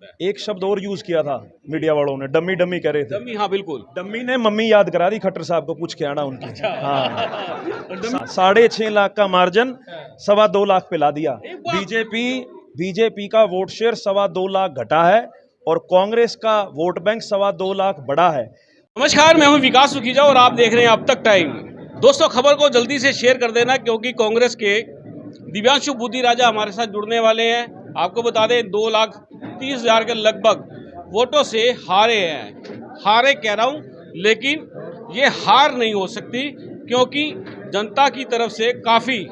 लगता है? एक शब्द और यूज किया था मीडिया वालों ने, डम्मी डम्मी कह रहे थे। डमी, हाँ बिल्कुल। डम्मी ने मम्मी याद करा दी, खट्टर साहब को पूछ के आना उनके। अच्छा। हाँ, 6.5 लाख का मार्जिन 2.25 लाख पे ला दिया। बीजेपी का वोट शेयर 2.25 लाख घटा है और कांग्रेस का वोट बैंक 2.25 लाख बढ़ा है। नमस्कार, मैं हूं विकास सुखीजा और आप देख रहे हैं अब तक टाइम। दोस्तों, खबर को जल्दी से शेयर कर देना क्योंकि कांग्रेस के दिव्यांशु बुद्धि राजा हमारे साथ जुड़ने वाले हैं। आपको बता दें 2,30,000 के लगभग वोटों से हारे हैं। हारे कह रहा हूं, लेकिन ये हार नहीं हो सकती क्योंकि जनता की तरफ से काफ़ी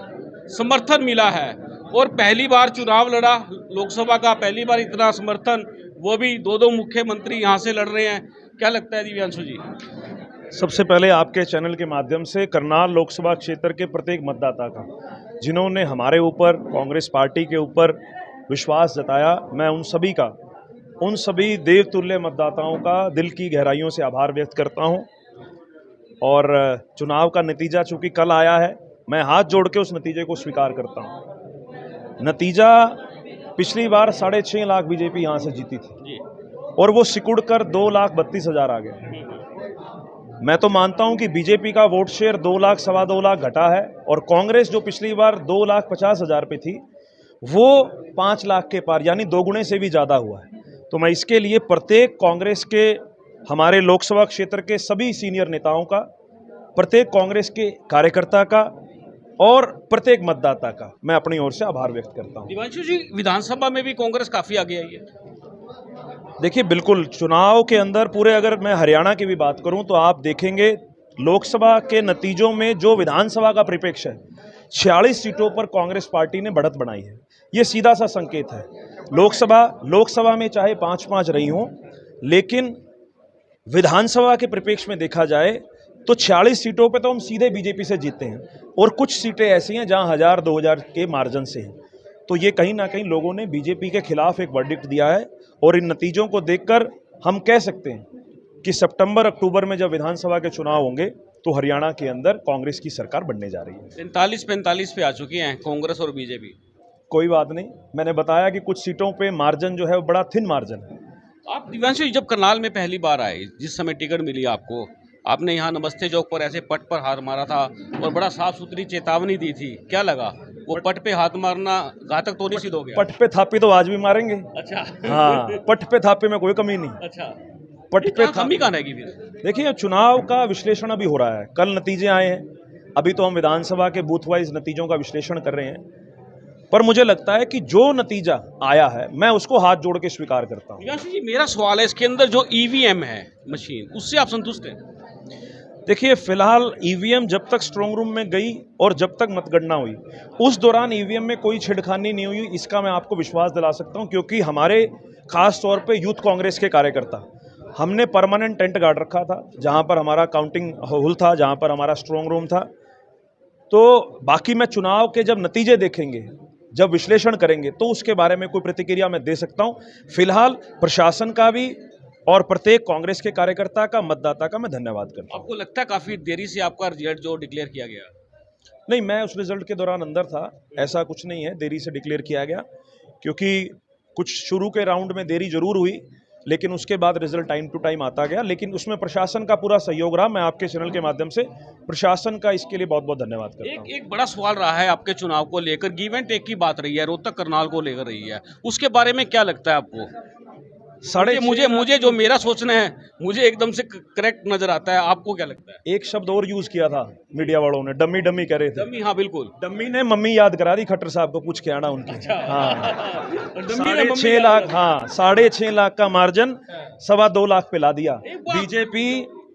समर्थन मिला है और पहली बार चुनाव लड़ा लोकसभा का, पहली बार इतना समर्थन, वो भी दो मुख्यमंत्री यहाँ से लड़ रहे हैं। क्या लगता है दिव्यांशु जी? सबसे पहले आपके चैनल के माध्यम से करनाल लोकसभा क्षेत्र के प्रत्येक मतदाता का, जिन्होंने हमारे ऊपर, कांग्रेस पार्टी के ऊपर विश्वास जताया, मैं उन सभी देवतुल्य मतदाताओं का दिल की गहराइयों से आभार व्यक्त करता हूं। और चुनाव का नतीजा चूंकि कल आया है, मैं हाथ जोड़ के उस नतीजे को स्वीकार करता हूं। नतीजा पिछली बार 6.5 लाख बीजेपी यहां से जीती थी और वो सिकुड़ कर 2,32,000 आ गया। मैं तो मानता हूं कि बीजेपी का वोट शेयर 2 लाख 2.25 लाख घटा है और कांग्रेस जो पिछली बार 2,50,000 पे थी वो 5 लाख के पार, यानी 2 गुने से भी ज़्यादा हुआ है। तो मैं इसके लिए प्रत्येक कांग्रेस के, हमारे लोकसभा क्षेत्र के सभी सीनियर नेताओं का, प्रत्येक कांग्रेस के कार्यकर्ता का और प्रत्येक मतदाता का मैं अपनी ओर से आभार व्यक्त करता हूं। दिव्यांशु जी, विधानसभा में भी कांग्रेस काफ़ी आगे आई है। देखिए, बिल्कुल चुनाव के अंदर पूरे, अगर मैं हरियाणा की भी बात करूं तो आप देखेंगे लोकसभा के नतीजों में जो विधानसभा का परिप्रेक्ष्य है, 46 सीटों पर कांग्रेस पार्टी ने बढ़त बनाई है। ये सीधा सा संकेत है। लोकसभा में चाहे 5-5 रही हों, लेकिन विधानसभा के परिप्रेक्ष्य में देखा जाए तो 46 सीटों पे तो हम सीधे बीजेपी से जीते हैं और कुछ सीटें ऐसी हैं जहां 1,000-2,000 के मार्जिन से हैं। तो ये कहीं ना कहीं लोगों ने बीजेपी के खिलाफ एक वर्डिक्ट दिया है और इन नतीजों को देखकर हम कह सकते हैं कि सितंबर-अक्टूबर में जब विधानसभा के चुनाव होंगे तो हरियाणा के अंदर कांग्रेस की सरकार बनने जा रही है। 43-45 पे आ चुकी हैं कांग्रेस और बीजेपी। कोई बात नहीं, मैंने बताया कि कुछ सीटों पे मार्जिन जो है वो बड़ा थिन मार्जिन है। आप दिव्यांशु जी, जब करनाल में पहली बार आए, जिस समय टिकट मिली आपको, आपने यहाँ नमस्ते चौक पर ऐसे पट पर हाथ मारा था और बड़ा साफ सुथरी चेतावनी दी थी। क्या लगा? वो पट पे हाथ मारना घातक तो नहीं सिद्ध हो गया? पट पे थापी तो आज भी मारेंगे। अच्छा। हाँ, पट पे थापी में कोई कमी नहीं। अच्छा, पट पे कमी कहाँ रहेगी फिर? देखिए, चुनाव का विश्लेषण अभी हो रहा है, कल नतीजे आए हैं, अभी तो हम विधानसभा के बूथ वाइज नतीजों का विश्लेषण कर रहे हैं। पर मुझे लगता है कि जो नतीजा आया है मैं उसको हाथ जोड़ के स्वीकार करता हूं। दिव्यांशु जी, मेरा सवाल है, इसके अंदर जो ईवीएम है मशीन, उससे आप संतुष्ट हैं? देखिए, फिलहाल ईवीएम जब तक स्ट्रांग रूम में गई और जब तक मतगणना हुई, उस दौरान ईवीएम में कोई छेड़खानी नहीं हुई, इसका मैं आपको विश्वास दिला सकता हूं, क्योंकि हमारे खास तौर पे यूथ कांग्रेस के कार्यकर्ता, हमने परमानेंट टेंट गाड़ रखा था जहां पर हमारा काउंटिंग हॉल था, जहां पर हमारा स्ट्रांग रूम था। तो बाकी मैं चुनाव के जब नतीजे देखेंगे, जब विश्लेषण करेंगे, तो उसके बारे में कोई प्रतिक्रिया मैं दे सकता हूं। फिलहाल प्रशासन का भी और प्रत्येक कांग्रेस के कार्यकर्ता का, मतदाता का मैं धन्यवाद करता हूं। आपको लगता है काफी देरी से आपका रिजल्ट जो डिक्लेयर किया गया? नहीं, मैं उस रिजल्ट के दौरान अंदर था, ऐसा कुछ नहीं है देरी से डिक्लेयर किया गया, क्योंकि कुछ शुरू के राउंड में देरी जरूर हुई, लेकिन उसके बाद रिजल्ट टाइम टू टाइम आता गया। लेकिन उसमें प्रशासन का पूरा सहयोग रहा। मैं आपके चैनल के माध्यम से प्रशासन का इसके लिए बहुत बहुत धन्यवाद करता हूं। एक बड़ा सवाल रहा है आपके चुनाव को लेकर, गिव एंड टेक की बात रही है, रोहतक करनाल को लेकर रही है, उसके बारे में क्या लगता है आपको? मुझे जो मेरा सोचना है, मुझे एकदम से करेक्ट नजर आता है। आपको क्या लगता है? एक शब्द और यूज किया था मीडिया वालों ने, डम्मी डम्मी कह रहे थे। डमी, हाँ बिल्कुल। डम्मी ने मम्मी याद करा दी, खट्टर साहब को पूछ के आना उनके। अच्छा। हाँ, डमी ने 6.5 लाख, हाँ 6.5 लाख का मार्जिन 2.25 लाख पे ला दिया।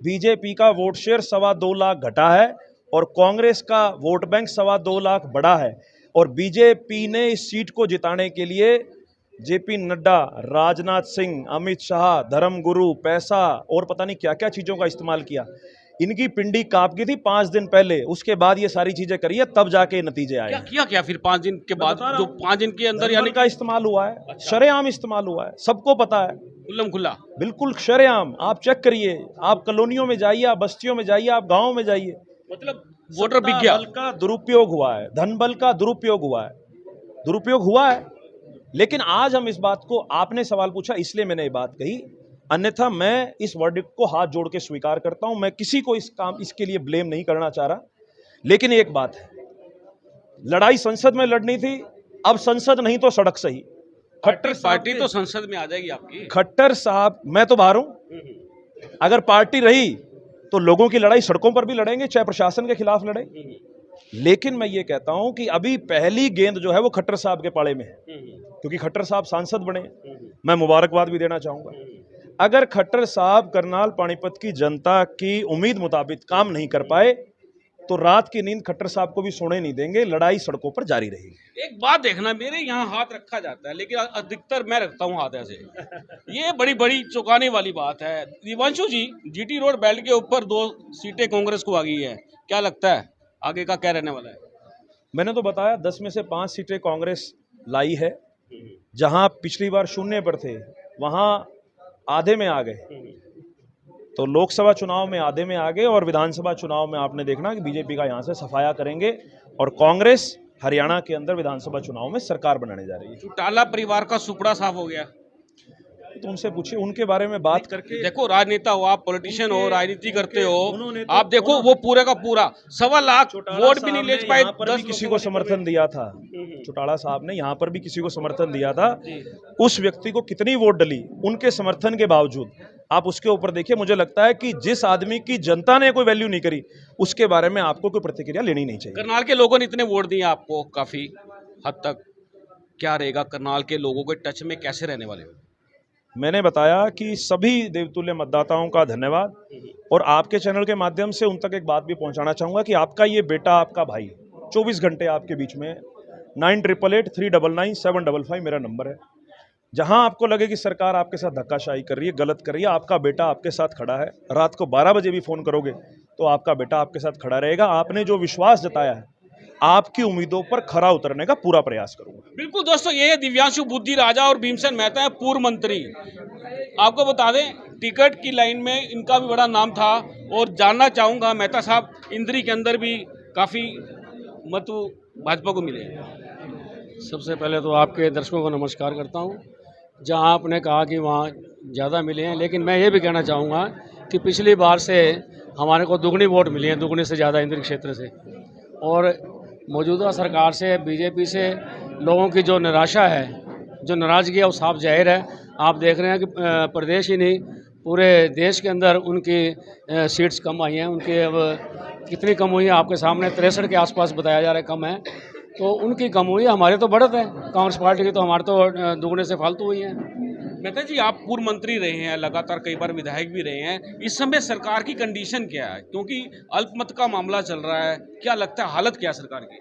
बीजेपी का वोट शेयर 2.25 लाख घटा है और कांग्रेस का वोट बैंक 2.25 लाख बढ़ा है। और बीजेपी ने इस सीट को जिताने के लिए जेपी नड्डा, राजनाथ सिंह, अमित शाह, धर्मगुरु, पैसा और पता नहीं क्या क्या चीजों का इस्तेमाल किया। इनकी पिंडी कांप गई थी 5 दिन पहले, उसके बाद ये सारी चीजें करी है, तब जाके नतीजे आए। क्या फिर 5 दिन के बाद, जो 5 दिन के अंदर, यानी का इस्तेमाल हुआ है। अच्छा। शरेआम इस्तेमाल हुआ है, सबको पता है, खुल्लम खुल्ला, बिल्कुल शरेआम। आप चेक करिए, आप कॉलोनियों में जाइए, आप बस्तियों में जाइए, आप गाँव में जाइए, मतलब वोटर बिक गया। बल का दुरुपयोग हुआ है, धन बल का दुरुपयोग हुआ है, दुरुपयोग हुआ है। लेकिन आज हम इस बात को, आपने सवाल पूछा इसलिए मैंने ये बात कही, अन्यथा मैं इस वर्डिक्ट को हाथ जोड़ के स्वीकार करता हूं। मैं किसी को इसके लिए ब्लेम नहीं करना चाह रहा। लेकिन एक बात है, लड़ाई संसद में लड़नी थी, अब संसद नहीं तो सड़क सही। खट्टर पार्टी तो संसद में आ जाएगी आपकी। खट्टर साहब, मैं तो बाहर हूं, अगर पार्टी रही तो लोगों की लड़ाई सड़कों पर भी लड़ेंगे, चाहे प्रशासन के खिलाफ लड़े। लेकिन मैं ये कहता हूं कि अभी पहली गेंद जो है वो खट्टर साहब के पाले में है, क्योंकि खट्टर साहब सांसद बने। मैं मुबारकबाद भी देना चाहूंगा। अगर खट्टर साहब करनाल पानीपत की जनता की उम्मीद मुताबिक काम नहीं कर पाए तो रात की नींद खट्टर साहब को भी सोने नहीं देंगे, लड़ाई सड़कों पर जारी रहेगी। एक बात देखना, मेरे यहाँ हाथ रखा जाता है लेकिन अधिकतर मैं रखता हूँ हाथ ऐसे, ये बड़ी बड़ी चौंकाने वाली बात है। दिव्यांशु जी, जीटी रोड बेल्ट के ऊपर 2 सीटें कांग्रेस को आ गई है, क्या लगता है आगे का क्या रहने वाला है? मैंने तो बताया 10 में से 5 सीटें कांग्रेस लाई है। जहां पिछली बार 0 पर थे वहां आधे में आ गए, तो लोकसभा चुनाव में आधे में आ गए और विधानसभा चुनाव में आपने देखना कि बीजेपी का यहां से सफाया करेंगे और कांग्रेस हरियाणा के अंदर विधानसभा चुनाव में सरकार बनाने जा रही है। चौटाला परिवार का सुपड़ा साफ हो गया, तो उनसे पूछिए, उनके बारे में बात करके। देखो, राजनेता हो आप, पॉलिटिशियन हो, राजनीति करते हो आप, देखो वो पूरे का पूरा 1.25 लाख वोट भी नहीं ले पाए। 10 किसी को समर्थन दिया था, चौटाला साहब ने यहाँ पर भी किसी को समर्थन दिया था। उस व्यक्ति को कितनी वोट डली उनके समर्थन के बावजूद, आप उसके ऊपर देखिए। मुझे लगता है कि जिस आदमी की जनता ने कोई वैल्यू नहीं करी उसके बारे में आपको कोई प्रतिक्रिया लेनी नहीं चाहिए। करनाल के लोगों ने इतने वोट दिए आपको, काफी हद तक क्या रहेगा करनाल के लोगों के टच में कैसे रहने वाले हो? मैंने बताया कि सभी देवतुल्य मतदाताओं का धन्यवाद, और आपके चैनल के माध्यम से उन तक एक बात भी पहुंचाना चाहूंगा कि आपका ये बेटा, आपका भाई 24 घंटे आपके बीच में 9888399755 मेरा नंबर है। जहां आपको लगे कि सरकार आपके साथ धक्काशाही कर रही है, गलत कर रही है, आपका बेटा आपके साथ खड़ा है। रात को 12 बजे भी फोन करोगे तो आपका बेटा आपके साथ खड़ा रहेगा। आपने जो विश्वास जताया है, आपकी उम्मीदों पर खरा उतरने का पूरा प्रयास करूंगा। बिल्कुल दोस्तों, ये है दिव्यांशु बुद्धि राजा और भीमसेन मेहता है, पूर्व मंत्री। आपको बता दें, टिकट की लाइन में इनका भी बड़ा नाम था, और जानना चाहूंगा मेहता साहब, इंद्री के अंदर भी काफी मत भाजपा को मिले। सबसे पहले तो आपके दर्शकों को नमस्कार करता हूं। जहां आपने कहा कि वहां ज़्यादा मिले हैं, लेकिन मैं ये भी कहना चाहूँगा कि पिछली बार से हमारे को दुगनी वोट मिली हैं, दुगने से ज़्यादा इंद्री क्षेत्र से। और मौजूदा सरकार से, बीजेपी से लोगों की जो निराशा है, जो नाराज़गी है, वो साफ जाहिर है। आप देख रहे हैं कि प्रदेश ही नहीं, पूरे देश के अंदर उनकी सीट्स कम आई हैं। उनकी अब कितनी कम हुई है आपके सामने, 63 के आसपास बताया जा रहा है कम है। तो उनकी कम हुई है, हमारे तो बढ़त है कांग्रेस पार्टी की, तो हमारे तो दुगने से फालतू हुई हैं। मेहता जी, आप पूर्व मंत्री रहे हैं, लगातार कई बार विधायक भी रहे हैं, इस समय सरकार की कंडीशन क्या है? क्योंकि अल्पमत का मामला चल रहा है, क्या लगता है हालत क्या है सरकार की?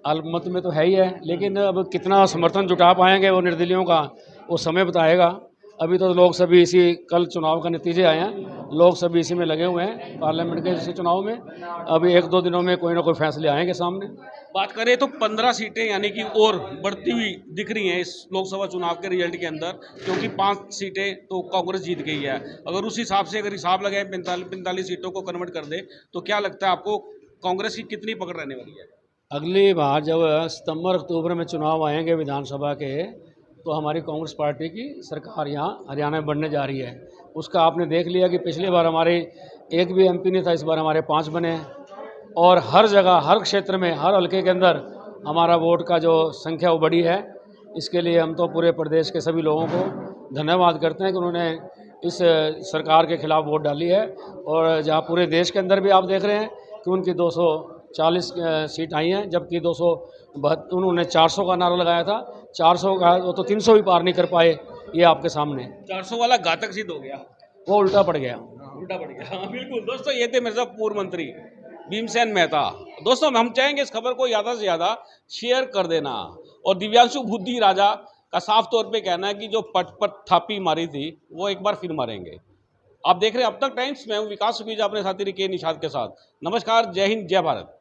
अल्पमत में तो है ही है, लेकिन अब कितना समर्थन जुटा पाएंगे वो निर्दलीयों का, वो समय बताएगा। अभी तो लोग सभी इसी, कल चुनाव का नतीजे आए हैं, लोग सभी इसी में लगे हुए हैं पार्लियामेंट के इसी चुनाव में। अभी 1-2 दिनों में कोई ना कोई फैसले आएंगे सामने। बात करें तो 15 सीटें यानी कि और बढ़ती हुई दिख रही हैं इस लोकसभा चुनाव के रिजल्ट के अंदर, क्योंकि 5 सीटें तो कांग्रेस जीत गई है। अगर उस हिसाब से अगर हिसाब लगाए 45 सीटों को कन्वर्ट कर दे तो क्या लगता है आपको कांग्रेस की कितनी पकड़ रहने वाली है? अगली बार जब सितंबर-अक्टूबर में चुनाव आएंगे विधानसभा के, तो हमारी कांग्रेस पार्टी की सरकार यहाँ हरियाणा में बनने जा रही है। उसका आपने देख लिया कि पिछली बार हमारे एक भी एमपी नहीं था, इस बार हमारे 5 बने हैं। और हर जगह, हर क्षेत्र में, हर हल्के के अंदर हमारा वोट का जो संख्या वो बड़ी है। इसके लिए हम तो पूरे प्रदेश के सभी लोगों को धन्यवाद करते हैं कि उन्होंने इस सरकार के खिलाफ वोट डाली है। और जहाँ पूरे देश के अंदर भी आप देख रहे हैं कि उनकी 240 सीट आई हैं, जबकि 272 उन्होंने 400 का नारा लगाया था। 400 का वो तो 300 भी पार नहीं कर पाए। ये आपके सामने 400 वाला घातक सिद्ध हो गया, वो उल्टा पड़ गया। उल्टा पड़ गया। हाँ, बिल्कुल दोस्तों, ये थे मेरे साथ पूर्व मंत्री भीमसेन मेहता। दोस्तों, हम चाहेंगे इस खबर को ज़्यादा से ज़्यादा शेयर कर देना। और दिव्यांशु बुद्धि राजा का साफ तौर पे कहना है कि जो पट पट थापी मारी थी वो एक बार फिर मारेंगे। आप देख रहे हैं अब तक टाइम्स, मैं हूं विकास सुखीजा अपने साथी रिके निषाद के साथ। नमस्कार, जय हिंद, जय भारत।